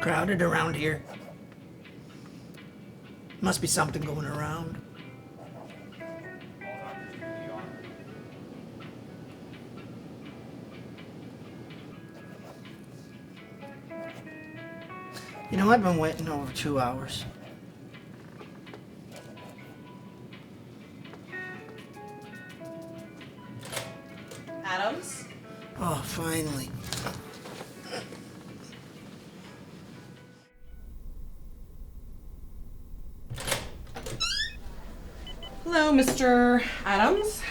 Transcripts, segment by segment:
Crowded around here. Must be something going around. You know, I've been waiting over 2 hours. Adams? Oh, finally. Hello, Mr. Adams.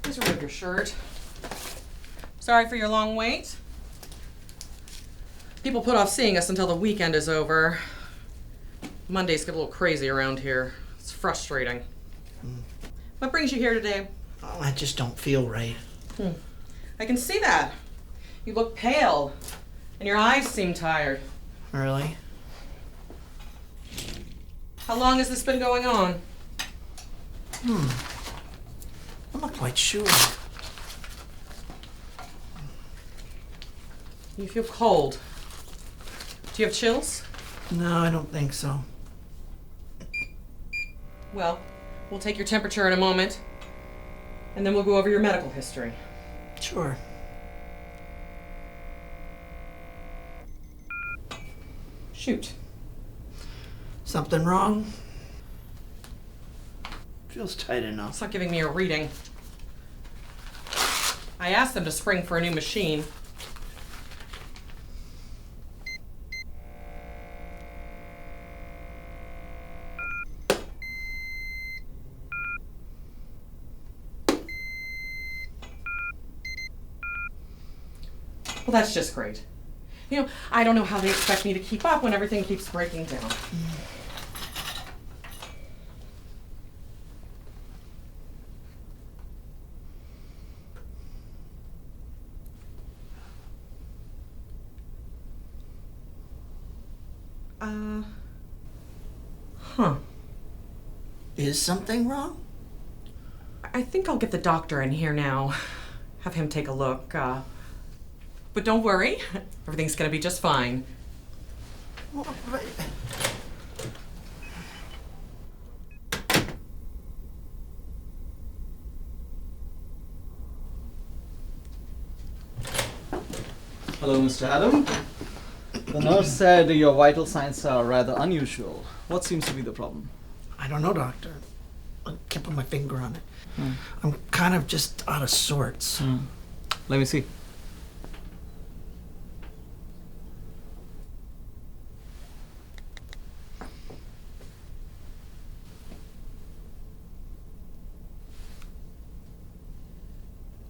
Please remove your shirt. Sorry for your long wait. People put off seeing us until the weekend is over. Mondays get a little crazy around here. It's frustrating. What brings you here today? Oh, I just don't feel right. I can see that. You look pale, and your eyes seem tired. Really? How long has this been going on? I'm not quite sure. You feel cold. Do you have chills? No, I don't think so. Well, we'll take your temperature in a moment, and then we'll go over your medical history. Sure. Shoot. Something wrong? Feels tight enough. It's not giving me a reading. I asked them to spring for a new machine. Well, that's just great. You know, I don't know how they expect me to keep up when everything keeps breaking down. Huh. Is something wrong? I think I'll get the doctor in here now. Have him take a look. But don't worry. Everything's gonna be just fine. Well, but- Hello, Mr. Adam. The nurse said your vital signs are rather unusual. What seems to be the problem? I don't know, doctor. I can't put my finger on it. I'm kind of just out of sorts. Let me see.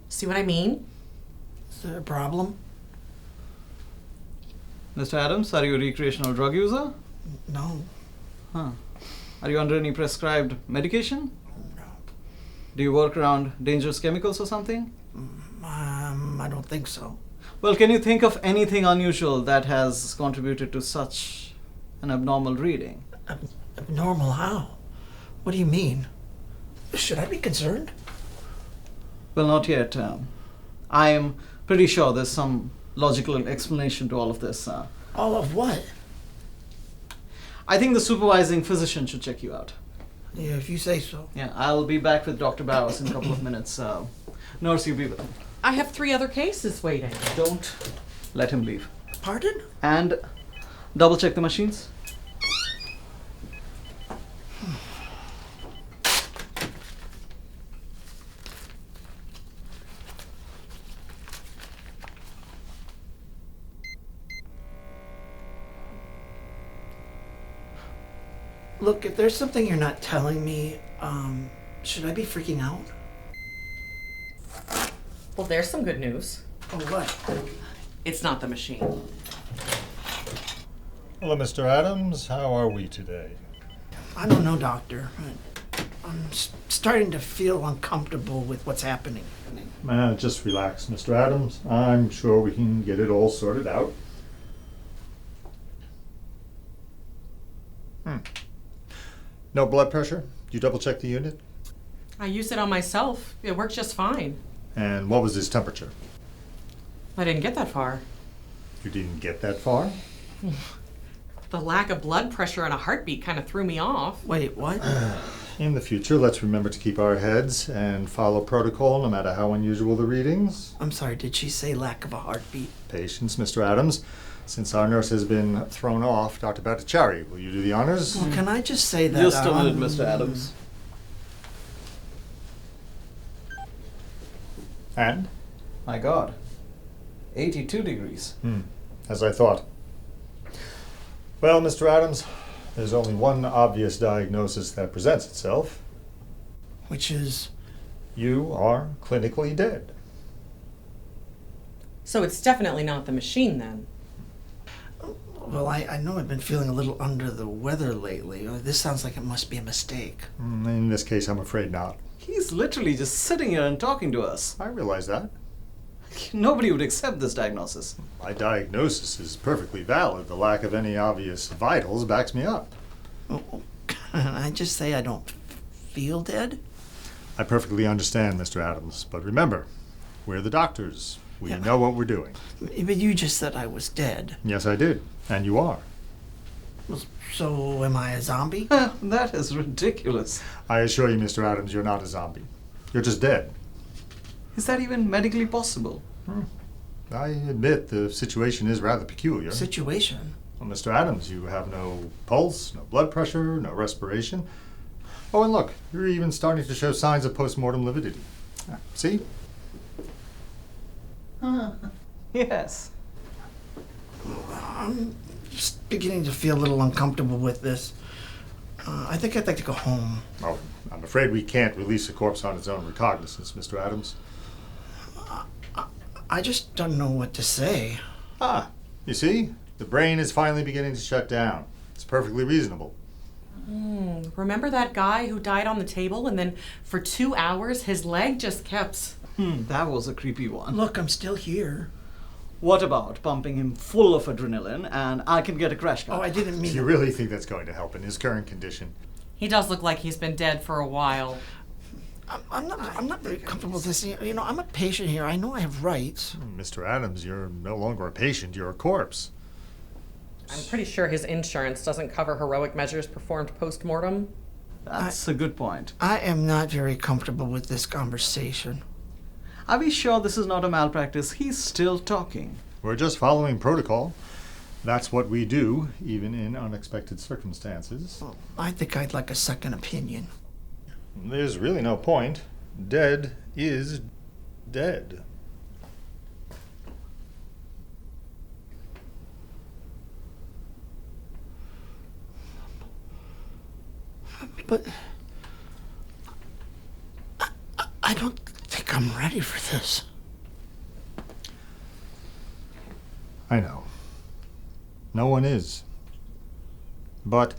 See what I mean? Is there a problem? Mr. Adams, are you a recreational drug user? No. Huh. Are you under any prescribed medication? No. Do you work around dangerous chemicals or something? I don't think so. Well, can you think of anything unusual that has contributed to such an abnormal reading? Abnormal how? What do you mean? Should I be concerned? Well, not yet. I am pretty sure there's some logical explanation to all of this. All of what? I think the supervising physician should check you out. Yeah, if you say so. Yeah, I'll be back with Dr. Barrows in a couple of minutes. Nurse, you be with him. I have 3 other cases waiting. Don't let him leave. Pardon? And double check the machines. Look, if there's something you're not telling me, should I be freaking out? Well, there's some good news. Oh, what? It's not the machine. Hello, Mr. Adams. How are we today? I don't know, doctor. I'm starting to feel uncomfortable with what's happening. Just relax, Mr. Adams. I'm sure we can get it all sorted out. No blood pressure? You double check the unit? I used it on myself. It worked just fine. And what was his temperature? I didn't get that far. You didn't get that far? The lack of blood pressure and a heartbeat kind of threw me off. Wait, what? In the future, let's remember to keep our heads and follow protocol no matter how unusual the readings. I'm sorry, did she say lack of a heartbeat? Patience, Mr. Adams. Since our nurse has been thrown off, Dr. Bhattacharya, will you do the honors? Well, can I just say that Just a minute, Mr. Adams. And? My God. 82 degrees. As I thought. Well, Mr. Adams, there's only one obvious diagnosis that presents itself. Which is... You are clinically dead. So it's definitely not the machine then. Well, I know I've been feeling a little under the weather lately. This sounds like it must be a mistake. In this case, I'm afraid not. He's literally just sitting here and talking to us. I realize that. Nobody would accept this diagnosis. My diagnosis is perfectly valid. The lack of any obvious vitals backs me up. Can I just say I don't feel dead? I perfectly understand, Mr. Adams. But remember, we're the doctors. We know what we're doing. But you just said I was dead. Yes, I did. And you are. So am I a zombie? That is ridiculous. I assure you, Mr. Adams, you're not a zombie. You're just dead. Is that even medically possible? I admit the situation is rather peculiar. Situation? Well, Mr. Adams, you have no pulse, no blood pressure, no respiration. Oh, and look, you're even starting to show signs of postmortem lividity. See? Yes. I'm just beginning to feel a little uncomfortable with this. I think I'd like to go home. Oh, I'm afraid we can't release a corpse on its own recognizance, Mr. Adams. I just don't know what to say. You see? The brain is finally beginning to shut down. It's perfectly reasonable. Remember that guy who died on the table and then for 2 hours his leg just kept... That was a creepy one. Look, I'm still here. What about pumping him full of adrenaline and I can get a crash cart? Oh, I didn't Do mean... you really think that's going to help in his current condition? He does look like he's been dead for a while. I'm not very comfortable with this. You know, I'm a patient here. I know I have rights. Mr. Adams, you're no longer a patient, you're a corpse. I'm pretty sure his insurance doesn't cover heroic measures performed post-mortem. That's a good point. I am not very comfortable with this conversation. Are we sure this is not a malpractice? He's still talking. We're just following protocol. That's what we do, even in unexpected circumstances. Well, I think I'd like a second opinion. There's really no point. Dead is dead. But I don't think I'm ready for this. I know. No one is. But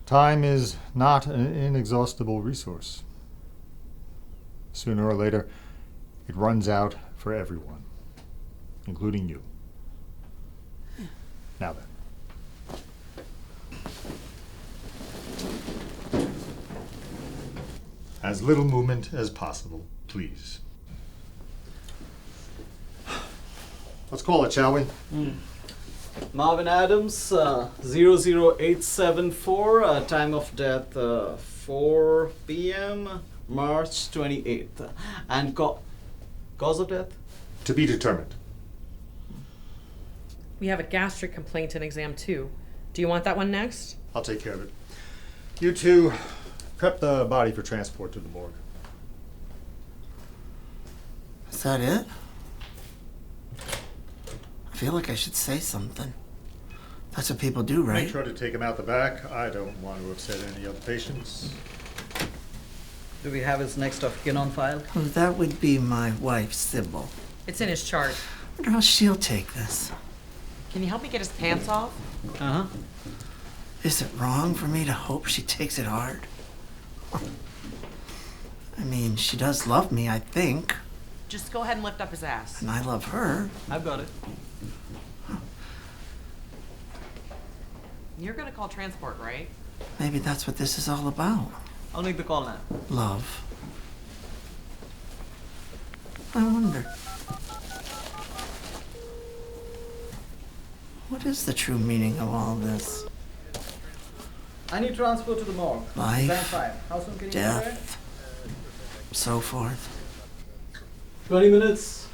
time is not an inexhaustible resource. Sooner or later, it runs out for everyone, including you. Now then. As little movement as possible, please. Let's call it, shall we? Marvin Adams, 00874, time of death 4 p.m., March 28th. And cause of death? To be determined. We have a gastric complaint in exam 2. Do you want that one next? I'll take care of it. You two, prep the body for transport to the morgue. Is that it? I feel like I should say something. That's what people do, right? Make sure to take him out the back. I don't want to upset any other patients. Do we have his next of kin on file? Well, that would be my wife, Sybil. It's in his chart. I wonder how she'll take this. Can you help me get his pants off? Uh-huh. Is it wrong for me to hope she takes it hard? I mean, she does love me, I think. Just go ahead and lift up his ass. And I love her. I've got it. You're gonna call transport, right? Maybe that's what this is all about. I'll make the call now. Love. I wonder. What is the true meaning of all this? I need transfer to the morgue. Life, Exam 5. How soon can you get there? Death, so forth. 20 minutes.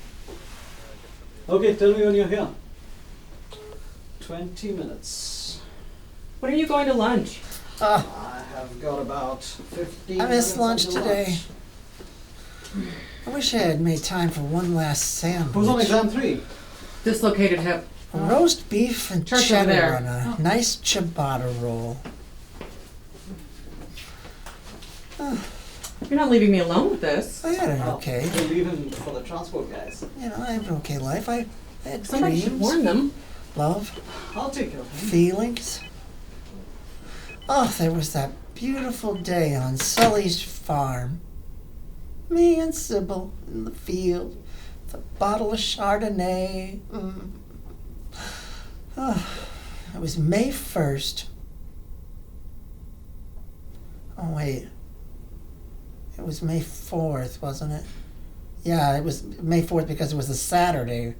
Okay, tell me when you're here. 20 minutes. When are you going to lunch? I have got about 15 I missed minutes lunch until today. lunch. I wish I had made time for one last sandwich. Who's on exam 3? Dislocated hip. Roast beef and Church over cheddar there. on a nice ciabatta roll. You're not leaving me alone with this. I had an okay. We'll leave him for the transport guys. You know, I have an okay life. I had Somebody should dreams, warn them. love, I'll take care of him. feelings. Oh, there was that beautiful day on Sully's farm. Me and Sybil in the field, with a bottle of Chardonnay. Oh, it was May 1st. Oh, wait. It was May 4th, wasn't it? Yeah, it was May 4th because it was a Saturday.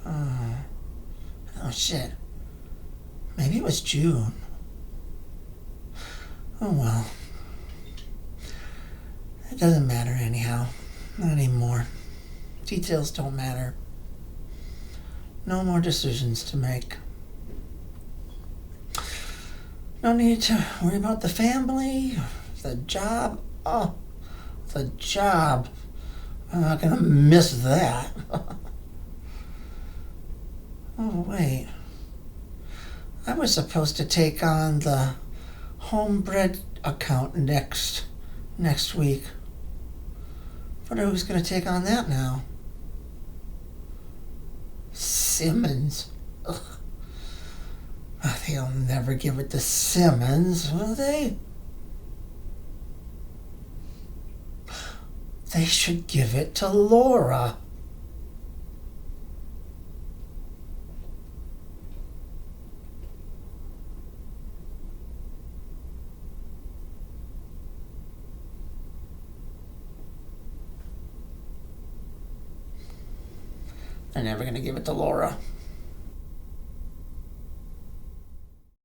Oh, shit. Maybe it was June. Oh, well. It doesn't matter anyhow. Not anymore. Details don't matter. No more decisions to make. No need to worry about the family, the job. Oh, the job. I'm not gonna miss that. Oh, wait. I was supposed to take on the homebred account next week. But who's gonna take on that now? Simmons. Ugh. They'll never give it to Simmons, will they? They should give it to Laura. They're never gonna give it to Laura.